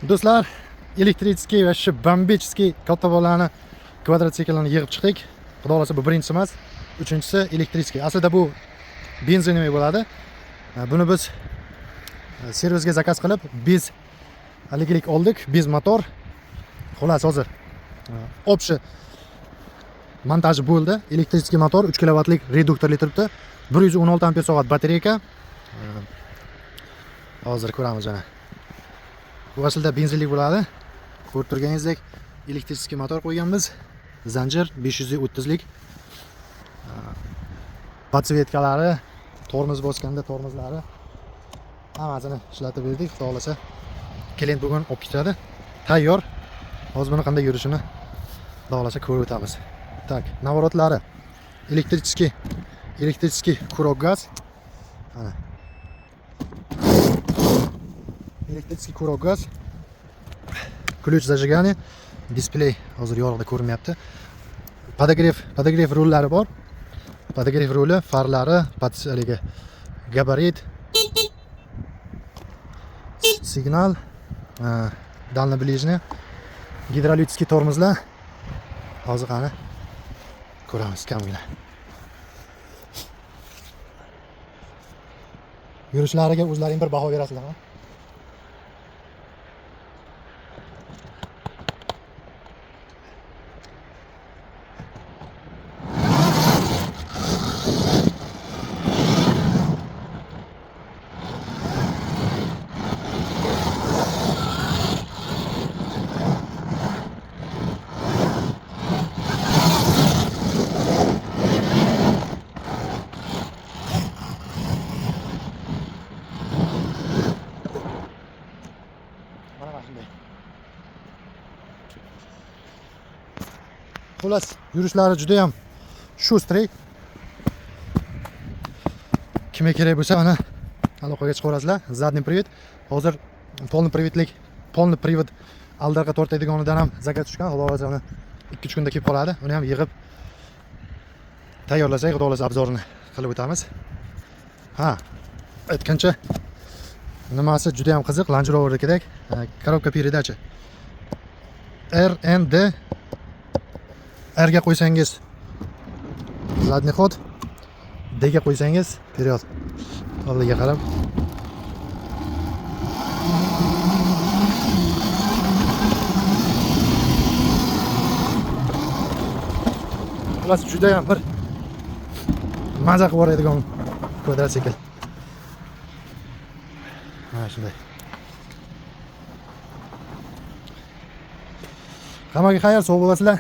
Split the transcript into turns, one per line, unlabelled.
Do'stlar, elektriskiy va shu bambichskiy katta bolalarni kvadrotsikllarni yig'ib chiqdik. Xudo xolasa bu birinchisi emas, uchinchisi elektriskiy. Aslida bu benzinli bo'ladi. Buni biz servisga zakaz qilib, biz haliglik oldik, biz motor. Xolos hozir общий montaji bo'ldi. Elektriskiy motor 3 kilovatlik reduktorli turibdi. 116 amper soat batareyka. Hozir ko'ramiz mana. Bu aslida benzinli bo'ladi. Ko'rib turganingizdek, elektriskiy motor qo'yganmiz. Zanjir 530 lik. Podsvetkalari, tormoz bosganda tormozlari hammasini ishlatib berdik. Xudo xolasa klient bugun olib ketadi. Tayyor. Hozir buni qanday yurishini xudo xolasa ko'rib o'tamiz. Tak, наворотлari elektriskiy kurok gaz. Mana. Elektriskiy kurok gaz. Ключ zажигания. Displey hozir yorug'da ko'rinmayapti. Podogrev rullari bor. Podogrev ruli, farlari, haligi gabarit, signal, дальноближний, gidrolitskiy tormozlar. Hozir qani ko'ramiz kamgina. Yurishlariga o'zlaring bir baho berasizlar. Xullas, yurishlari juda ham shustrik. Kimga kerak bo'lsa, mana aloqaga chiqaverasizlar. Задний привод. Hozir polni привод aldarga tortadiganidan ham zakaz tushgan. Xudo xolasa uni 2-3 kunda kelib qoladi. Uni ham yig'ib tayyorlasak, xudo xolasa obzorini qilib o'tamiz. Ha, aytgancha nimasi juda ham qiziq, Range Rover'dagidek коробка передаchi. RND R ga qo'ysangiz задний ход, D ga qo'ysangiz вперед. Oldiga qarab. Xullas juda ham bir maza qilib boradigan kvadrotsikl. Mana shunday. Hammaga xayr, sog' bo'lasizlar.